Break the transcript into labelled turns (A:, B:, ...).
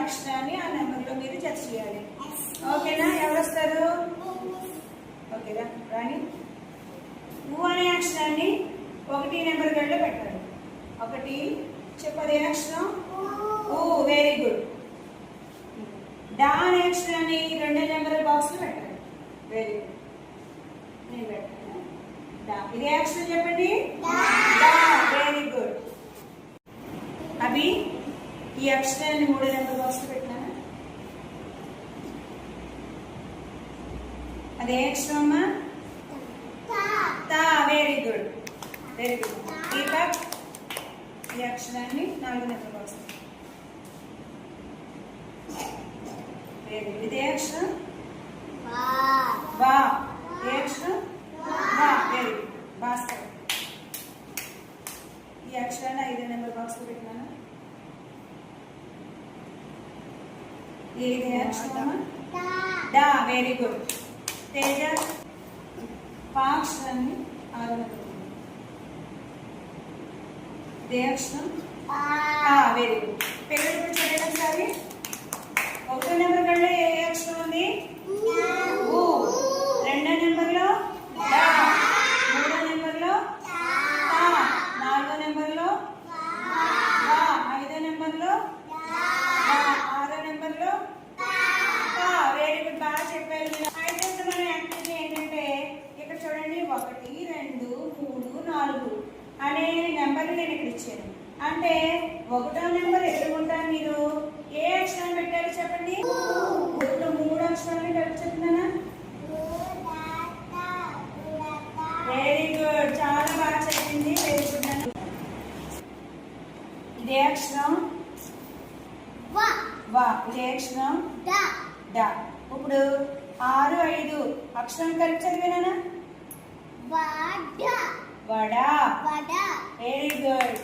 A: అక్షరాన్ని ఆ నెంబర్లో మీరు జత చేయాలి. ఓకేనా? ఎవరు వస్తారు? ఓకేనా రాణి? ఊ అనే అక్షరాన్ని 1 నెంబర్ గడిలో పెట్టాలి. 1 చెప్పదే అక్షరం ఊ. Very good. డా అనే అక్షరాన్ని 2 నెంబర్ బాక్స్ లో పెట్టాలి. Very good. నేను పెట్టాను డా. ఇదే అక్షరం చెప్పండి. డా. Very good. అవి ఈ అక్షరాన్ని 3 నెంబర్ బాక్స్ లో పెట్టాను. అదే అక్షరం అమ్మా? తా. Very good. Very good. Deepak ఈ అక్షరాన్ని 4 నెంబర్ బాక్స్. Very good. ఇదే అక్షరం వా. ఏ అక్షరం? వా. Very good. భాస్కర్ ఈ అక్షరాన్ని 5 నెంబర్ బాక్స్ లో పెట్టినాను. ఇదే అక్షరం డా. Very good. తేజ పా అక్షరాన్ని 6 నెంబర్. ఇదే అక్షరం వెరీ గుడ్. పిల్లలు ఇప్పుడు చూడండి ఒకసారి. 1 నెంబర్ గడిలో ఏ అక్షరం ఉంది? ఊ. 2 నెంబర్లో డా. 3 నెంబర్లో తా. 4 నెంబర్లో వా. 5 నెంబర్లో వా. 6 నెంబర్లో తా. Very good. బాగా చెప్పారు. అయితే మన యాక్టివిటీ ఏంటంటే ఇక్కడ చూడండి 1 2 3 4 అనే నెంబర్లు నేను ఇక్కడ ఇచ్చాను. అంటే 1వ నెంబర్ ఎదుర్కొంటాను. మీరు ఏ అక్షరాన్ని పెట్టారు చెప్పండి. ఇప్పుడు 3 అక్షరాన్ని కలిపి చెప్తున్నానా? Very good. చాలా బాగా చెప్పింది. Very good. ఇదే అక్షరం వా. ఇదే అక్షరం డా. ఇప్పుడు 6 5 అక్షరం కలిపి చదివేనా? వడా. Very good.